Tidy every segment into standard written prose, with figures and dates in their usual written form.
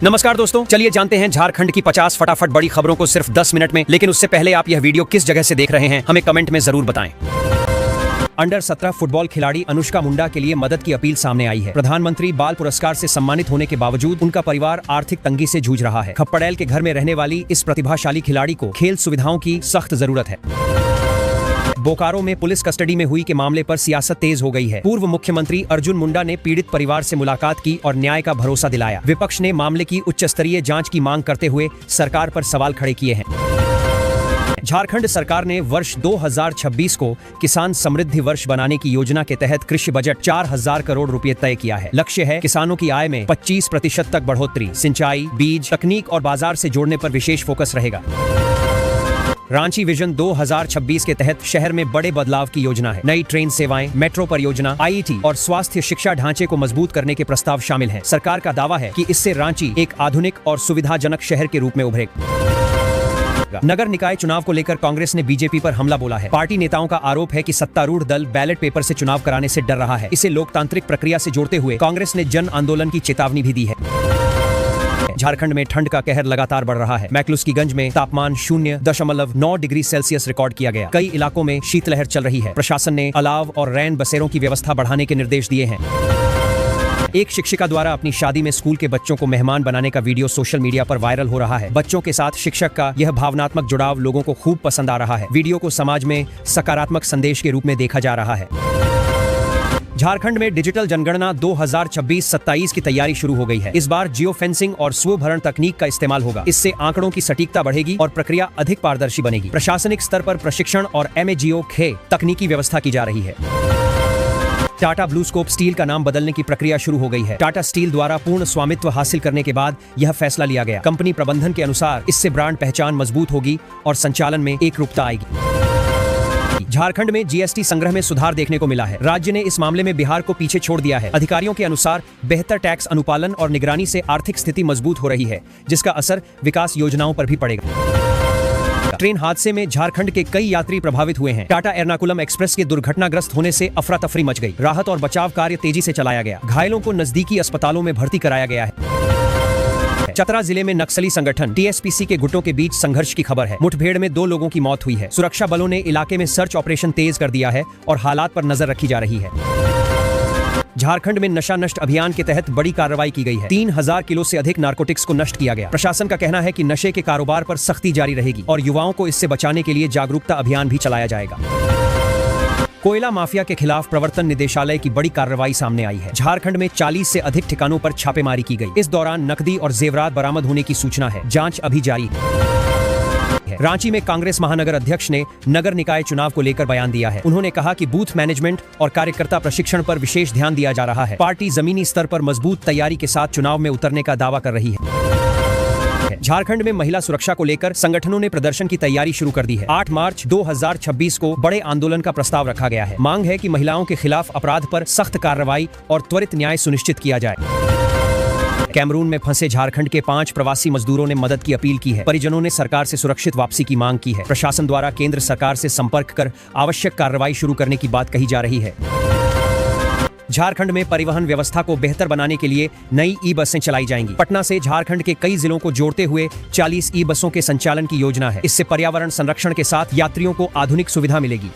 नमस्कार दोस्तों, चलिए जानते हैं झारखंड की 50 फटाफट बड़ी खबरों को सिर्फ 10 मिनट में। लेकिन उससे पहले आप यह वीडियो किस जगह से देख रहे हैं हमें कमेंट में जरूर बताएं। अंडर 17 फुटबॉल खिलाड़ी अनुष्का मुंडा के लिए मदद की अपील सामने आई है। प्रधानमंत्री बाल पुरस्कार से सम्मानित होने के बावजूद उनका परिवार आर्थिक तंगी से जूझ रहा है। खप्पड़ैल के घर में रहने वाली इस प्रतिभाशाली खिलाड़ी को खेल सुविधाओं की सख्त जरूरत है। बोकारो में पुलिस कस्टडी में हुई के मामले पर सियासत तेज हो गई है। पूर्व मुख्यमंत्री अर्जुन मुंडा ने पीड़ित परिवार से मुलाकात की और न्याय का भरोसा दिलाया। विपक्ष ने मामले की उच्च स्तरीय जांच की मांग करते हुए सरकार पर सवाल खड़े किए हैं। झारखंड सरकार ने वर्ष 2026 को किसान समृद्धि वर्ष बनाने की योजना के तहत कृषि बजट 4000 करोड़ रुपए तय किया है। लक्ष्य है किसानों की आय में 25% तक बढ़ोतरी। सिंचाई, बीज, तकनीक और बाजार से जोड़ने पर विशेष फोकस रहेगा। रांची विजन 2026 के तहत शहर में बड़े बदलाव की योजना है। नई ट्रेन सेवाएं, मेट्रो परियोजना, आईटी और स्वास्थ्य शिक्षा ढांचे को मजबूत करने के प्रस्ताव शामिल हैं। सरकार का दावा है कि इससे रांची एक आधुनिक और सुविधाजनक शहर के रूप में उभरेगा। नगर निकाय चुनाव को लेकर कांग्रेस ने बीजेपी पर हमला बोला है। पार्टी नेताओं का आरोप है कि सत्तारूढ़ दल बैलेट पेपर से चुनाव कराने से डर रहा है। इसे लोकतांत्रिक प्रक्रिया से जोड़ते हुए कांग्रेस ने जन आंदोलन की चेतावनी भी दी है। झारखंड में ठंड का कहर लगातार बढ़ रहा है। मैक्लुस्कीगंज में तापमान 0.9 डिग्री सेल्सियस रिकॉर्ड किया गया। कई इलाकों में शीतलहर चल रही है। प्रशासन ने अलाव और रैन बसेरों की व्यवस्था बढ़ाने के निर्देश दिए हैं। एक शिक्षिका द्वारा अपनी शादी में स्कूल के बच्चों को मेहमान बनाने का वीडियो सोशल मीडिया पर वायरल हो रहा है। बच्चों के साथ शिक्षक का यह भावनात्मक जुड़ाव लोगों को खूब पसंद आ रहा है। वीडियो को समाज में सकारात्मक संदेश के रूप में देखा जा रहा है। झारखंड में डिजिटल जनगणना 2026-27 की तैयारी शुरू हो गई है। इस बार जियो फेंसिंग और स्वभरण तकनीक का इस्तेमाल होगा। इससे आंकड़ों की सटीकता बढ़ेगी और प्रक्रिया अधिक पारदर्शी बनेगी। प्रशासनिक स्तर पर प्रशिक्षण और MAGO तकनीकी व्यवस्था की जा रही है। टाटा ब्लूस्कोप स्टील का नाम बदलने की प्रक्रिया शुरू हो गई है। टाटा स्टील द्वारा पूर्ण स्वामित्व हासिल करने के बाद यह फैसला लिया गया। कंपनी प्रबंधन के अनुसार इससे ब्रांड पहचान मजबूत होगी और संचालन में एकरूपता आएगी। झारखंड में GST संग्रह में सुधार देखने को मिला है। राज्य ने इस मामले में बिहार को पीछे छोड़ दिया है। अधिकारियों के अनुसार बेहतर टैक्स अनुपालन और निगरानी से आर्थिक स्थिति मजबूत हो रही है, जिसका असर विकास योजनाओं पर भी पड़ेगा। ट्रेन हादसे में झारखंड के कई यात्री प्रभावित हुए हैं। टाटा एर्नाकुलम एक्सप्रेस के दुर्घटनाग्रस्त होने से अफरा तफरी मच गई। राहत और बचाव कार्य तेजी से चलाया गया। घायलों को नजदीकी अस्पतालों में भर्ती कराया गया है। चतरा जिले में नक्सली संगठन TSPC के गुटों के बीच संघर्ष की खबर है। मुठभेड़ में 2 लोगों की मौत हुई है। सुरक्षा बलों ने इलाके में सर्च ऑपरेशन तेज कर दिया है और हालात पर नजर रखी जा रही है। झारखंड में नशा नष्ट अभियान के तहत बड़ी कार्रवाई की गई है। 3000 किलो से अधिक नारकोटिक्स को नष्ट किया गया। प्रशासन का कहना है कि नशे के कारोबार पर सख्ती जारी रहेगी और युवाओं को इससे बचाने के लिए जागरूकता अभियान भी चलाया जाएगा। कोयला माफिया के खिलाफ प्रवर्तन निदेशालय की बड़ी कार्रवाई सामने आई है। झारखंड में 40 से अधिक ठिकानों पर छापेमारी की गई। इस दौरान नकदी और जेवरात बरामद होने की सूचना है। जांच अभी जारी है। रांची में कांग्रेस महानगर अध्यक्ष ने नगर निकाय चुनाव को लेकर बयान दिया है। उन्होंने कहा कि बूथ मैनेजमेंट और कार्यकर्ता प्रशिक्षण पर विशेष ध्यान दिया जा रहा है। पार्टी जमीनी स्तर पर मजबूत तैयारी के साथ चुनाव में उतरने का दावा कर रही है। झारखंड में महिला सुरक्षा को लेकर संगठनों ने प्रदर्शन की तैयारी शुरू कर दी है। 8 मार्च 2026 को बड़े आंदोलन का प्रस्ताव रखा गया है। मांग है कि महिलाओं के खिलाफ अपराध पर सख्त कार्रवाई और त्वरित न्याय सुनिश्चित किया जाए। कैमरून में फंसे झारखंड के 5 प्रवासी मजदूरों ने मदद की अपील की है। परिजनों ने सरकार से सुरक्षित वापसी की मांग की है। प्रशासन द्वारा केंद्र सरकार से संपर्क कर आवश्यक कार्रवाई शुरू करने की बात कही जा रही है। झारखंड में परिवहन व्यवस्था को बेहतर बनाने के लिए नई ई-बसें चलाई जाएंगी। पटना से झारखंड के कई जिलों को जोड़ते हुए 40 ई-बसों के संचालन की योजना है। इससे पर्यावरण संरक्षण के साथ यात्रियों को आधुनिक सुविधा मिलेगी।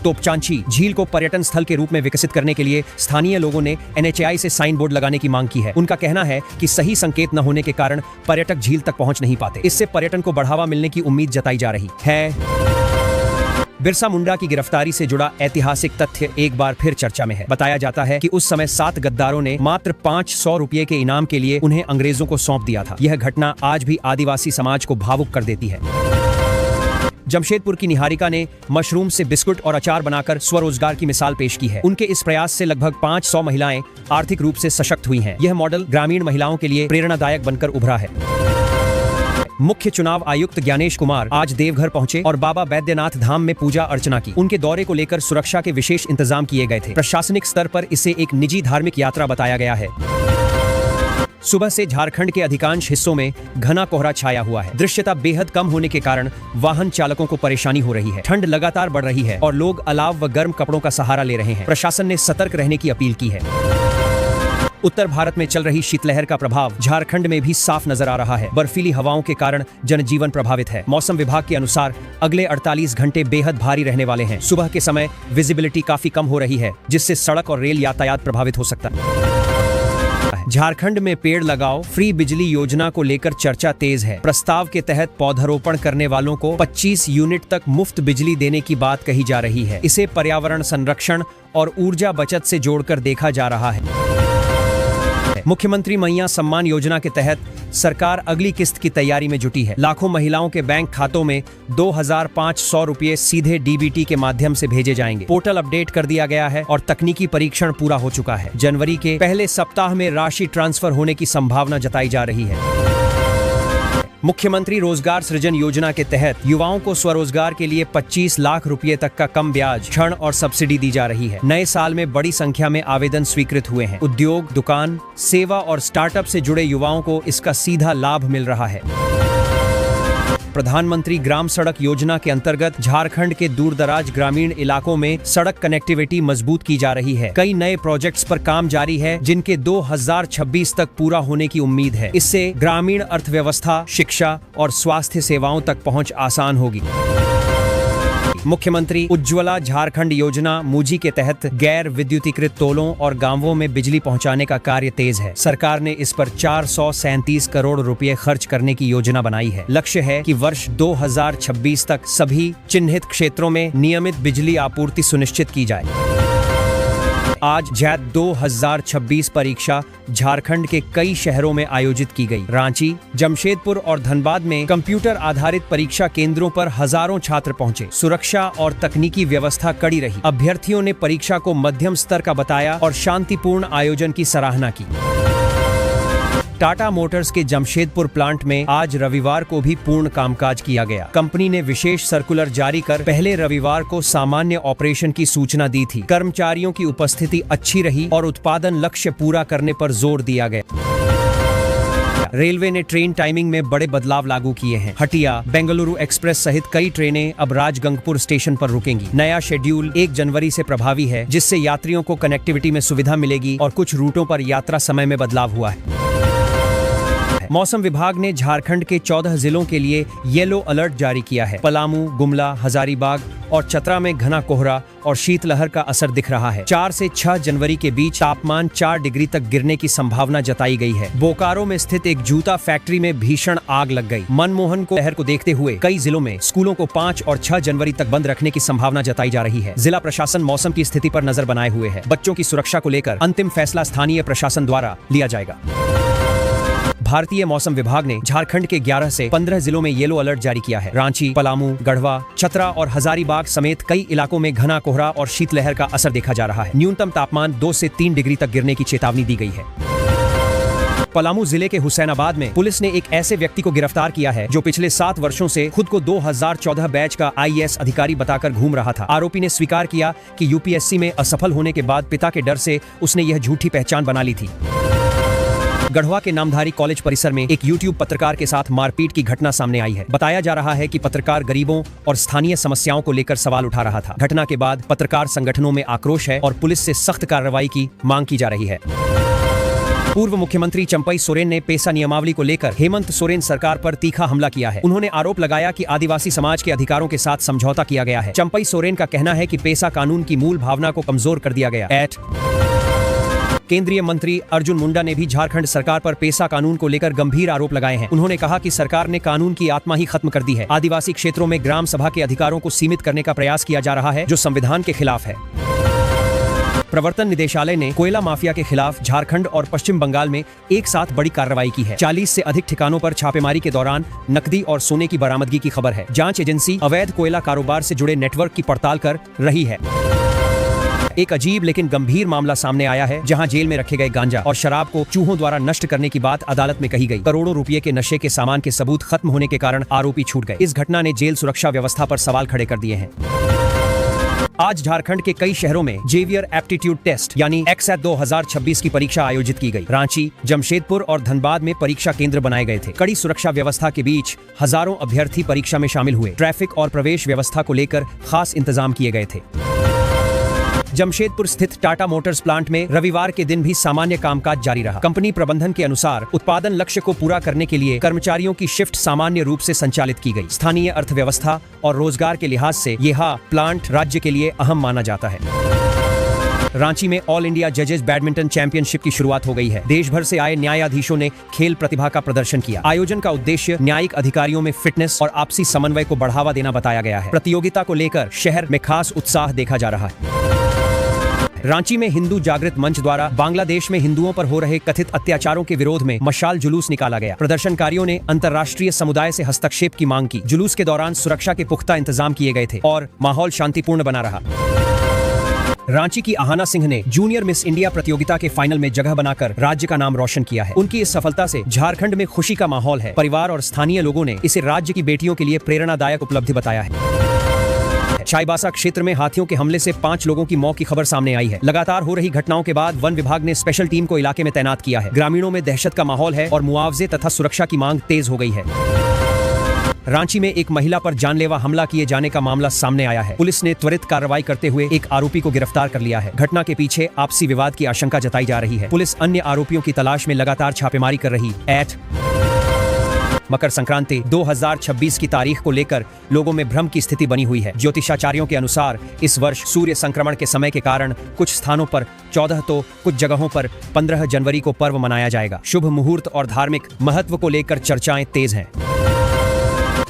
तोपचांची झील को पर्यटन स्थल के रूप में विकसित करने के लिए स्थानीय लोगों ने NHAI से साइन बोर्ड लगाने की मांग की है। उनका कहना है कि सही संकेत न होने के कारण पर्यटक झील तक पहुंच नहीं पाते। इससे पर्यटन को बढ़ावा मिलने की उम्मीद जताई जा रही है। बिरसा मुंडा की गिरफ्तारी से जुड़ा ऐतिहासिक तथ्य एक बार फिर चर्चा में है। बताया जाता है कि उस समय 7 गद्दारों ने मात्र 500 रुपये के इनाम के लिए उन्हें अंग्रेजों को सौंप दिया था। यह घटना आज भी आदिवासी समाज को भावुक कर देती है। जमशेदपुर की निहारिका ने मशरूम से बिस्कुट और अचार बनाकर स्वरोजगार की मिसाल पेश की है। उनके इस प्रयास से लगभग 500 महिलाएं आर्थिक रूप से सशक्त हुई हैं। यह मॉडल ग्रामीण महिलाओं के लिए प्रेरणादायक बनकर उभरा है। मुख्य चुनाव आयुक्त ज्ञानेश कुमार आज देवघर पहुंचे और बाबा बैद्यनाथ धाम में पूजा अर्चना की। उनके दौरे को लेकर सुरक्षा के विशेष इंतजाम किए गए थे। प्रशासनिक स्तर पर इसे एक निजी धार्मिक यात्रा बताया गया है। सुबह से झारखंड के अधिकांश हिस्सों में घना कोहरा छाया हुआ है। दृश्यता बेहद कम होने के कारण वाहन चालकों को परेशानी हो रही है। ठंड लगातार बढ़ रही है और लोग अलाव व गर्म कपड़ों का सहारा ले रहे हैं। प्रशासन ने सतर्क रहने की अपील की है। उत्तर भारत में चल रही शीतलहर का प्रभाव झारखंड में भी साफ नजर आ रहा है। बर्फीली हवाओं के कारण जनजीवन प्रभावित है। मौसम विभाग के अनुसार अगले 48 घंटे बेहद भारी रहने वाले हैं। सुबह के समय विजिबिलिटी काफी कम हो रही है, जिससे सड़क और रेल यातायात प्रभावित हो सकता है। झारखंड में पेड़ लगाओ फ्री बिजली योजना को लेकर चर्चा तेज है। प्रस्ताव के तहत पौधारोपण करने वालों को 25 यूनिट तक मुफ्त बिजली देने की बात कही जा रही है। इसे पर्यावरण संरक्षण और ऊर्जा बचत से जोड़कर देखा जा रहा है। मुख्यमंत्री मैया सम्मान योजना के तहत सरकार अगली किस्त की तैयारी में जुटी है। लाखों महिलाओं के बैंक खातों में 2500 रुपये सीधे डीबीटी के माध्यम से भेजे जाएंगे। पोर्टल अपडेट कर दिया गया है और तकनीकी परीक्षण पूरा हो चुका है। जनवरी के पहले सप्ताह में राशि ट्रांसफर होने की संभावना जताई जा रही है। मुख्यमंत्री रोजगार सृजन योजना के तहत युवाओं को स्वरोजगार के लिए 25 लाख रुपए तक का कम ब्याज ऋण और सब्सिडी दी जा रही है। नए साल में बड़ी संख्या में आवेदन स्वीकृत हुए हैं। उद्योग, दुकान, सेवा और स्टार्टअप से जुड़े युवाओं को इसका सीधा लाभ मिल रहा है। प्रधानमंत्री ग्राम सड़क योजना के अंतर्गत झारखंड के दूरदराज ग्रामीण इलाकों में सड़क कनेक्टिविटी मजबूत की जा रही है। कई नए प्रोजेक्ट्स पर काम जारी है, जिनके 2026 तक पूरा होने की उम्मीद है। इससे ग्रामीण अर्थव्यवस्था, शिक्षा और स्वास्थ्य सेवाओं तक पहुंच आसान होगी। मुख्यमंत्री उज्ज्वला झारखंड योजना मूजी के तहत गैर विद्युतीकृत टोलों और गांवों में बिजली पहुंचाने का कार्य तेज है। सरकार ने इस पर 437 करोड़ रुपए खर्च करने की योजना बनाई है। लक्ष्य है कि वर्ष 2026 तक सभी चिन्हित क्षेत्रों में नियमित बिजली आपूर्ति सुनिश्चित की जाए। आज जैत 2026 परीक्षा झारखंड के कई शहरों में आयोजित की गई। रांची, जमशेदपुर और धनबाद में कंप्यूटर आधारित परीक्षा केंद्रों पर हजारों छात्र पहुंचे। सुरक्षा और तकनीकी व्यवस्था कड़ी रही। अभ्यर्थियों ने परीक्षा को मध्यम स्तर का बताया और शांतिपूर्ण आयोजन की सराहना की। टाटा मोटर्स के जमशेदपुर प्लांट में आज रविवार को भी पूर्ण कामकाज किया गया। कंपनी ने विशेष सर्कुलर जारी कर पहले रविवार को सामान्य ऑपरेशन की सूचना दी थी। कर्मचारियों की उपस्थिति अच्छी रही और उत्पादन लक्ष्य पूरा करने पर जोर दिया गया। रेलवे ने ट्रेन टाइमिंग में बड़े बदलाव लागू किए हैं। हटिया, बेंगलुरु एक्सप्रेस सहित कई ट्रेनें अब राजगंगपुर स्टेशन पर रुकेंगी। नया शेड्यूल 1 जनवरी से प्रभावी है, जिससे यात्रियों को कनेक्टिविटी में सुविधा मिलेगी और कुछ रूटों पर यात्रा समय में बदलाव हुआ है। मौसम विभाग ने झारखंड के 14 जिलों के लिए येलो अलर्ट जारी किया है। पलामू, गुमला, हजारीबाग और चतरा में घना कोहरा और शीतलहर का असर दिख रहा है। 4 से 6 जनवरी के बीच तापमान 4 डिग्री तक गिरने की संभावना जताई गई है। बोकारो में स्थित एक जूता फैक्ट्री में भीषण आग लग गई। मनमोहन को लहर को देखते हुए कई जिलों में स्कूलों को 5 और 6 जनवरी तक बंद रखने की संभावना जताई जा रही है। जिला प्रशासन मौसम की स्थिति पर नजर बनाए हुए है। बच्चों की सुरक्षा को लेकर अंतिम फैसला स्थानीय प्रशासन द्वारा लिया जाएगा। भारतीय मौसम विभाग ने झारखंड के 11 से 15 जिलों में येलो अलर्ट जारी किया है। रांची, पलामू, गढ़वा, चतरा और हजारीबाग समेत कई इलाकों में घना कोहरा और शीतलहर का असर देखा जा रहा है। न्यूनतम तापमान 2 से 3 डिग्री तक गिरने की चेतावनी दी गई है। पलामू जिले के हुसैनाबाद में पुलिस ने एक ऐसे व्यक्ति को गिरफ्तार किया है जो पिछले 7 वर्षों से खुद को 2014 बैच का IAS अधिकारी बताकर घूम रहा था। आरोपी ने स्वीकार किया कि UPSC में असफल होने के बाद पिता के डर से उसने यह झूठी पहचान बना ली थी। गढ़वा के नामधारी कॉलेज परिसर में एक YouTube पत्रकार के साथ मारपीट की घटना सामने आई है। बताया जा रहा है कि पत्रकार गरीबों और स्थानीय समस्याओं को लेकर सवाल उठा रहा था। घटना के बाद पत्रकार संगठनों में आक्रोश है और पुलिस से सख्त कार्रवाई की मांग की जा रही है। पूर्व मुख्यमंत्री चंपई सोरेन ने पेसा नियमावली को लेकर हेमंत सोरेन सरकार पर तीखा हमला किया है। उन्होंने आरोप लगाया कि आदिवासी समाज के अधिकारों के साथ समझौता किया गया है। चंपई सोरेन का कहना है कि पेसा कानून की मूल भावना को कमजोर कर दिया गया। केंद्रीय मंत्री अर्जुन मुंडा ने भी झारखंड सरकार पर पेसा कानून को लेकर गंभीर आरोप लगाए हैं। उन्होंने कहा कि सरकार ने कानून की आत्मा ही खत्म कर दी है। आदिवासी क्षेत्रों में ग्राम सभा के अधिकारों को सीमित करने का प्रयास किया जा रहा है, जो संविधान के खिलाफ है। प्रवर्तन निदेशालय ने कोयला माफिया के खिलाफ झारखंड और पश्चिम बंगाल में एक साथ बड़ी कार्रवाई की है। 40 से अधिक ठिकानों पर छापेमारी के दौरान नकदी और सोने की बरामदगी की खबर है। जांच एजेंसी अवैध कोयला कारोबार से जुड़े नेटवर्क की पड़ताल कर रही है। एक अजीब लेकिन गंभीर मामला सामने आया है, जहां जेल में रखे गए गांजा और शराब को चूहों द्वारा नष्ट करने की बात अदालत में कही गई। करोड़ों रुपए के नशे के सामान के सबूत खत्म होने के कारण आरोपी छूट गए। इस घटना ने जेल सुरक्षा व्यवस्था पर सवाल खड़े कर दिए हैं। आज झारखंड के कई शहरों में जेवियर एप्टीट्यूड टेस्ट यानी एक्सैट 2026 की परीक्षा आयोजित की गई। रांची, जमशेदपुर और धनबाद में परीक्षा केंद्र बनाए गए थे। कड़ी सुरक्षा व्यवस्था के बीच हजारों अभ्यर्थी परीक्षा में शामिल हुए। ट्रैफिक और प्रवेश व्यवस्था को लेकर खास इंतजाम किए गए थे। जमशेदपुर स्थित टाटा मोटर्स प्लांट में रविवार के दिन भी सामान्य कामकाज जारी रहा। कंपनी प्रबंधन के अनुसार उत्पादन लक्ष्य को पूरा करने के लिए कर्मचारियों की शिफ्ट सामान्य रूप से संचालित की गई। स्थानीय अर्थव्यवस्था और रोजगार के लिहाज से यह प्लांट राज्य के लिए अहम माना जाता है। रांची में ऑल इंडिया जजेस बैडमिंटन चैंपियनशिप की शुरुआत हो गई है। देश भर से आए न्यायाधीशों ने खेल प्रतिभा का प्रदर्शन किया। आयोजन का उद्देश्य न्यायिक अधिकारियों में फिटनेस और आपसी समन्वय को बढ़ावा देना बताया गया है। प्रतियोगिता को लेकर शहर में खास उत्साह देखा जा रहा है। रांची में हिंदू जागृत मंच द्वारा बांग्लादेश में हिंदुओं पर हो रहे कथित अत्याचारों के विरोध में मशाल जुलूस निकाला गया। प्रदर्शनकारियों ने अंतर्राष्ट्रीय समुदाय से हस्तक्षेप की मांग की। जुलूस के दौरान सुरक्षा के पुख्ता इंतजाम किए गए थे और माहौल शांतिपूर्ण बना रहा। रांची की आहाना सिंह ने जूनियर मिस इंडिया प्रतियोगिता के फाइनल में जगह बनाकर राज्य का नाम रोशन किया है। उनकी इस सफलता से झारखंड में खुशी का माहौल है। परिवार और स्थानीय लोगों ने इसे राज्य की बेटियों के लिए प्रेरणादायक उपलब्धि बताया है। चाईबासा क्षेत्र में हाथियों के हमले से 5 लोगों की मौत की खबर सामने आई है। लगातार हो रही घटनाओं के बाद वन विभाग ने स्पेशल टीम को इलाके में तैनात किया है। ग्रामीणों में दहशत का माहौल है और मुआवजे तथा सुरक्षा की मांग तेज हो गई है। रांची में एक महिला पर जानलेवा हमला किए जाने का मामला सामने आया है। पुलिस ने त्वरित कार्रवाई करते हुए एक आरोपी को गिरफ्तार कर लिया है। घटना के पीछे आपसी विवाद की आशंका जताई जा रही है। पुलिस अन्य आरोपियों की तलाश में लगातार छापेमारी कर रही है। मकर संक्रांति 2026 की तारीख को लेकर लोगों में भ्रम की स्थिति बनी हुई है। ज्योतिषाचार्यों के अनुसार इस वर्ष सूर्य संक्रमण के समय के कारण कुछ स्थानों पर 14 तो कुछ जगहों पर 15 जनवरी को पर्व मनाया जाएगा। शुभ मुहूर्त और धार्मिक महत्व को लेकर चर्चाएं तेज हैं।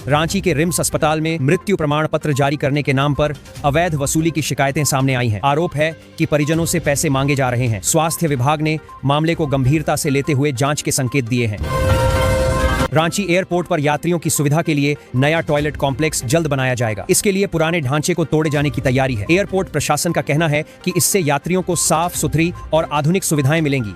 रांची के रिम्स अस्पताल में मृत्यु प्रमाण पत्र जारी करने के नाम पर अवैध वसूली की शिकायतें सामने आई हैं। आरोप है कि परिजनों से पैसे मांगे जा रहे हैं। स्वास्थ्य विभाग ने मामले को गंभीरता से लेते हुए जांच के संकेत दिए हैं। रांची एयरपोर्ट पर यात्रियों की सुविधा के लिए नया टॉयलेट कॉम्प्लेक्स जल्द बनाया जाएगा। इसके लिए पुराने ढांचे को तोड़े जाने की तैयारी है। एयरपोर्ट प्रशासन का कहना है कि इससे यात्रियों को साफ सुथरी और आधुनिक सुविधाएं मिलेंगी।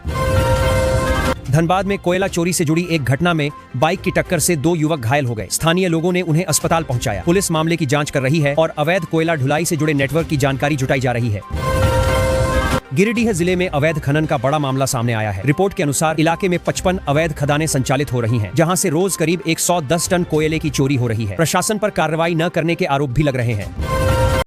धनबाद में कोयला चोरी से जुड़ी एक घटना में बाइक की टक्कर से 2 युवक घायल हो गए। स्थानीय लोगों ने उन्हें अस्पताल पहुंचाया। पुलिस मामले की जांच कर रही है और अवैध कोयला ढुलाई से जुड़े नेटवर्क की जानकारी जुटाई जा रही है। गिरिडीह जिले में अवैध खनन का बड़ा मामला सामने आया है। रिपोर्ट के अनुसार इलाके में 55 अवैध खदानें संचालित हो रही हैं, जहां से रोज करीब 110 टन कोयले की चोरी हो रही है। प्रशासन पर कार्रवाई न करने के आरोप भी लग रहे हैं।